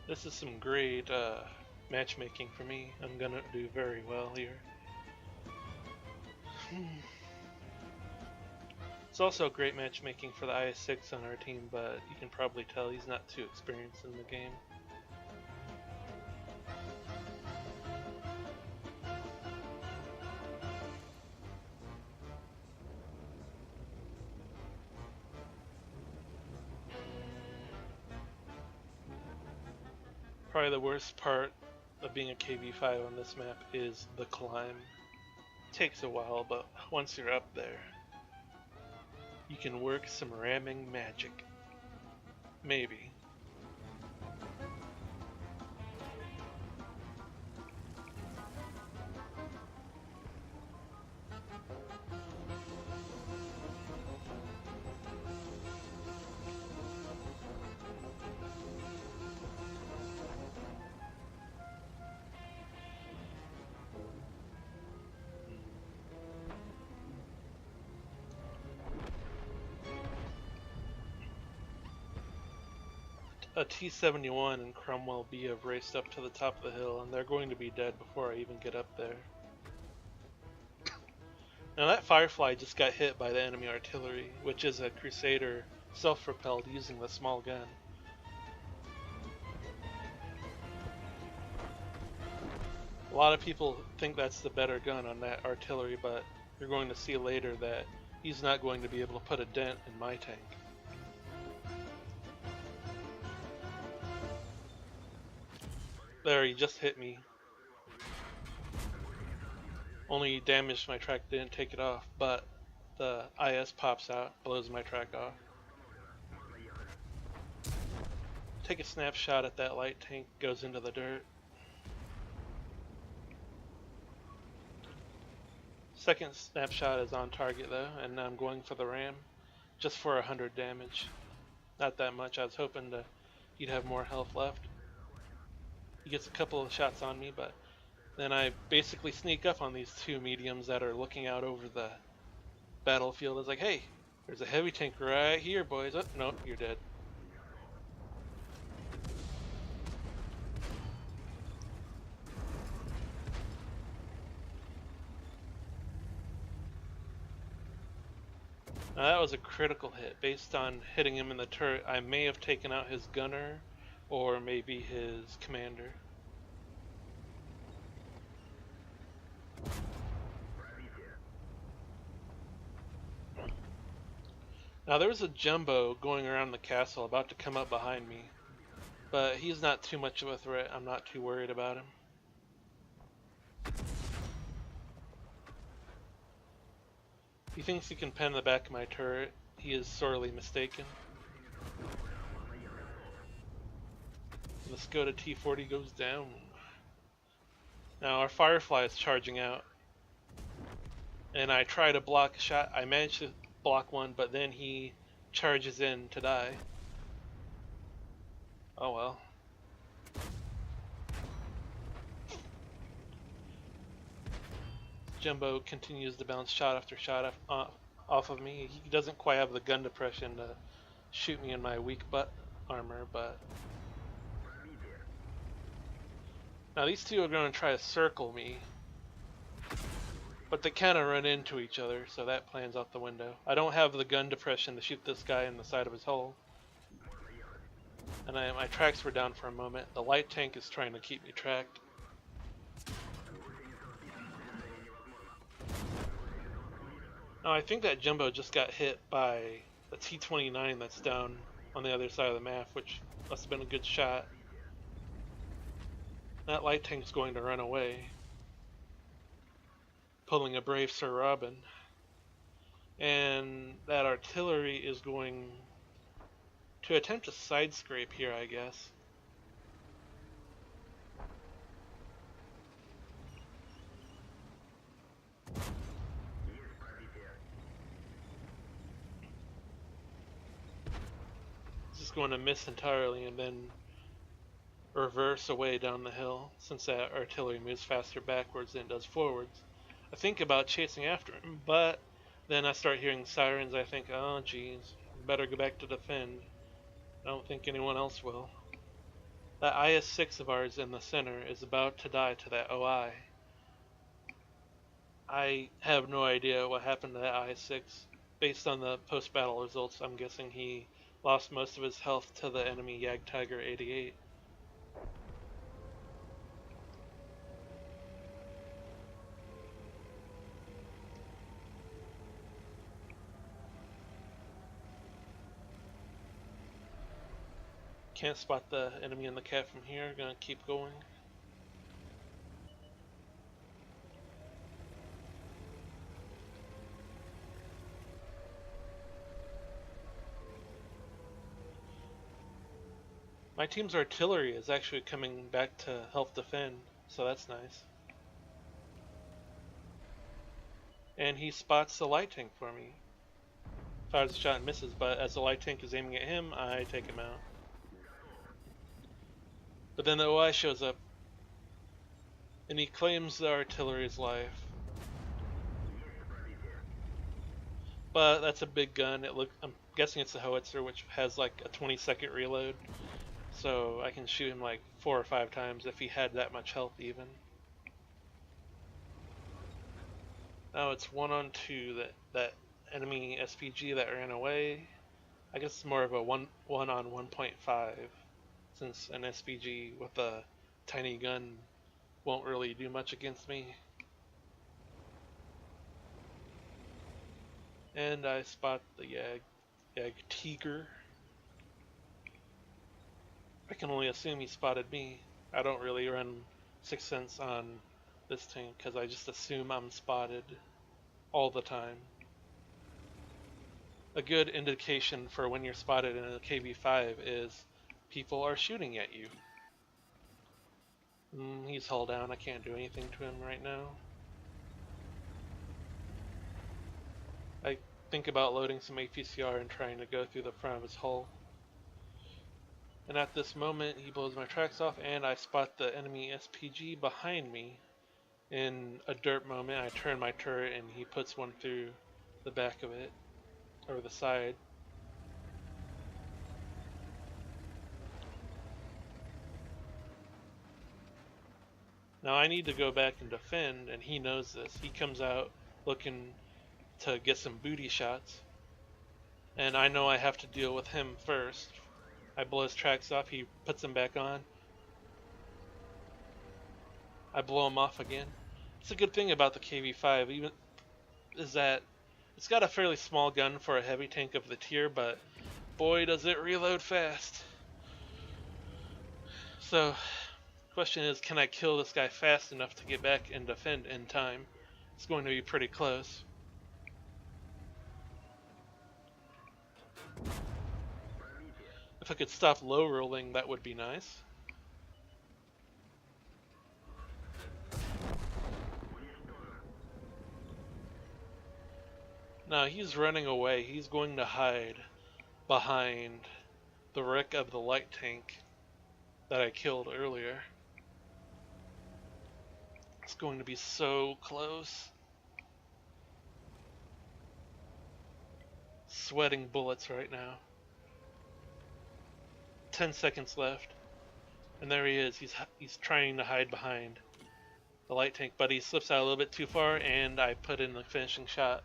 This is some great matchmaking for me. I'm gonna do very well here. It's also great matchmaking for the IS-6 on our team, but you can probably tell he's not too experienced in the game. Probably the worst part of being a KV-5 on this map is the climb. It takes a while, but once you're up there, you can work some ramming magic. Maybe. A T-71 and Cromwell B have raced up to the top of the hill, and they're going to be dead before I even get up there. Now that Firefly just got hit by the enemy artillery, which is a Crusader self-propelled using the small gun. A lot of people think that's the better gun on that artillery, but you're going to see later that he's not going to be able to put a dent in my tank. There, he just hit me. Only damaged my track, didn't take it off, but the IS pops out, blows my track off. Take a snapshot at that light tank, goes into the dirt. Second snapshot is on target though, and I'm going for the ram, just for 100 damage. Not that much, I was hoping he'd have more health left. He gets a couple of shots on me, but then I basically sneak up on these two mediums that are looking out over the battlefield. It's like, hey, there's a heavy tank right here, boys. Oh, no, you're dead. Now that was a critical hit. Based on hitting him in the turret, I may have taken out his gunner or maybe his commander. Now there was a jumbo going around the castle about to come up behind me, but he's not too much of a threat. I'm not too worried about him. He thinks he can pen the back of my turret. He is sorely mistaken. The Skoda T40 goes down. Now our Firefly is charging out, and I try to block a shot. I managed to block one, but then he charges in to die. Oh well. Jumbo continues to bounce shot after shot off of me. He doesn't quite have the gun depression to shoot me in my weak butt armor, but now these two are going to try to circle me, but they kind of run into each other, so that plan's out the window. I don't have the gun depression to shoot this guy in the side of his hull, and my tracks were down for a moment. The light tank is trying to keep me tracked. Now I think that Jumbo just got hit by the T-29 that's down on the other side of the map, which must have been a good shot. That light tank's going to run away, pulling a brave Sir Robin. And that artillery is going to attempt a side scrape here, I guess. Just going to miss entirely and then reverse away down the hill, since that artillery moves faster backwards than it does forwards. I think about chasing after him, but then I start hearing sirens. I think, oh geez, better go back to defend. I don't think anyone else will. That IS-6 of ours in the center is about to die to that OI. I have no idea what happened to that IS-6. Based on the post-battle results, I'm guessing he lost most of his health to the enemy Jagdtiger 88. Can't spot the enemy in the cat from here, gonna keep going. My team's artillery is actually coming back to help defend, so that's nice. And he spots the light tank for me. Fires a shot and misses, but as the light tank is aiming at him, I take him out. But then the OI shows up, and he claims the artillery's life. But that's a big gun. I'm guessing it's a howitzer, which has like a 20-second reload. So I can shoot him like 4 or 5 times if he had that much health even. Now it's 1-on-2, that enemy SPG that ran away. I guess it's more of a 1 on 1.5, since an SPG with a tiny gun won't really do much against me. And I spot the Tiger. I can only assume he spotted me. I don't really run Sixth Sense on this tank because I just assume I'm spotted all the time. A good indication for when you're spotted in a KV-5 is people are shooting at you. He's hull down. I can't do anything to him right now. I think about loading some APCR and trying to go through the front of his hull. And at this moment, he blows my tracks off, and I spot the enemy SPG behind me. In a dirt moment, I turn my turret, and he puts one through the back of it, or the side. Now I need to go back and defend, and he knows this. He comes out looking to get some booty shots, and I know I have to deal with him first. I blow his tracks off, he puts them back on. I blow him off again. It's a good thing about the KV-5 even is that it's got a fairly small gun for a heavy tank of the tier, but boy does it reload fast. So, question is, can I kill this guy fast enough to get back and defend in time? It's going to be pretty close. If I could stop low rolling, that would be nice. Now he's running away. He's going to hide behind the wreck of the light tank that I killed earlier. It's going to be so close. Sweating bullets right now. 10 seconds left. And there he is. He's trying to hide behind the light tank, but he slips out a little bit too far, and I put in the finishing shot.